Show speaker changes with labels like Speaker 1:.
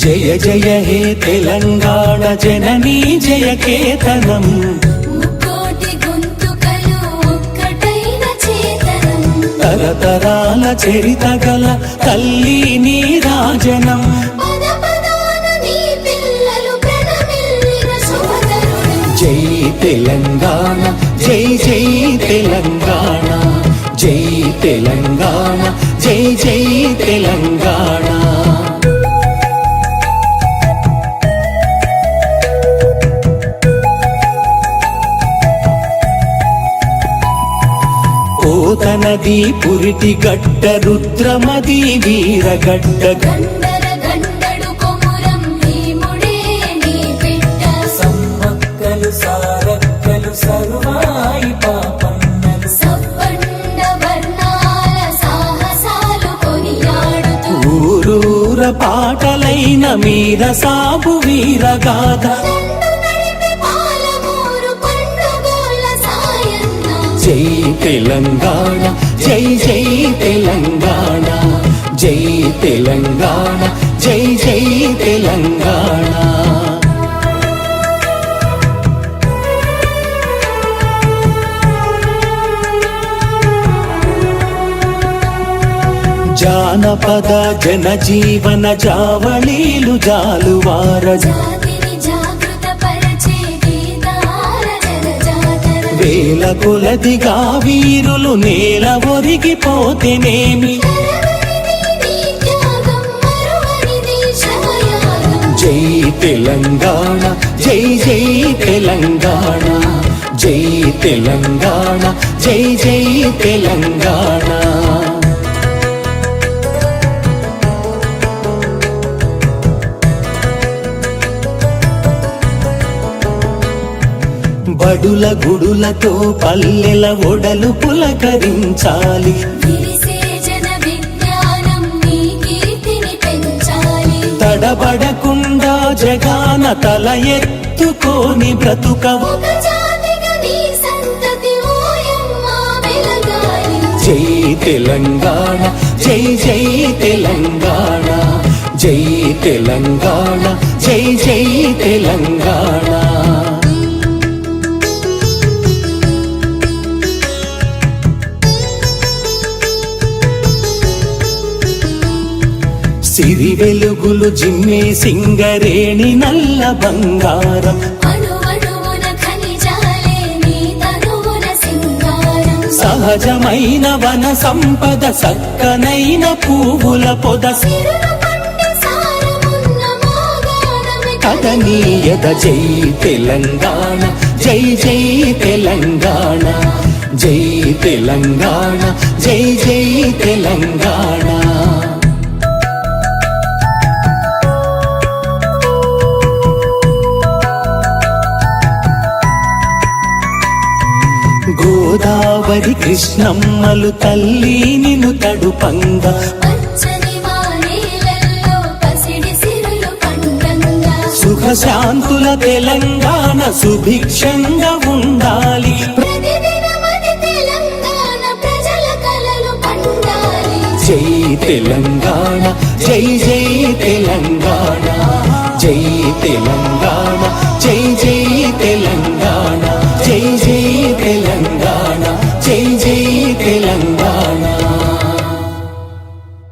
Speaker 1: జయ జయ హే తెలంగాణ జననీ జయ కేతనం తరతరాల చరిత గల తల్లి నీ రాజనం జై తెలంగాణ జై జై తెలంగాణ జై తెలంగాణ జై జై తెలంగాణ పోతనది పురిటి గడ్డ రుద్రమది వీరగడ్డ సమ్మక్కలు సారక్కలు సర్వాయి పాపన్నలు
Speaker 2: సప్పండ వర్ణాల సాహసాలు కొనియాడుతూ
Speaker 1: ఊరూర పాటలైన మీర సాబు వీరగాథ జై తెలంగాణ జై జై తెలంగాణ జై తెలంగాణ జై జై తెలంగాణ జానపద జనజీవన జావళీలు జాలువార వేల కొలదిగా వీరులు నేల ఒరిగిపోతేనేమి జై తెలంగాణ జై జై తెలంగాణ జై తెలంగాణ జై జై తెలంగాణ బడుల గుడులతో పల్లెల ఒడలు పులకరించాలి తడబడకుండా జగాన తల ఎత్తుకోని బ్రతుకవు జై తెలంగాణ జై జై తెలంగాణ జై తెలంగాణ జై జై తెలంగాణ సిరి వెలుగులు జిమ్మే సింగరేణి నల్ల బంగారం సహజమైన వన సంపద సక్కనైన పువ్వుల పొద కదనీయద జై తెలంగాణ జై జై తెలంగాణ జై తెలంగాణ జై జై తెలంగాణ గోదావరి కృష్ణమ్మలు తల్లి నిన్ను తడుపంగా సుఖ శాంతుల తెలంగాణ సుభిక్షంగా ఉండాలి జై తెలంగాణ జై జై తెలంగాణ జై తెలంగాణ జై జై తెలంగాణ జై జై తెలంగాణ జై జై తెలంగాణ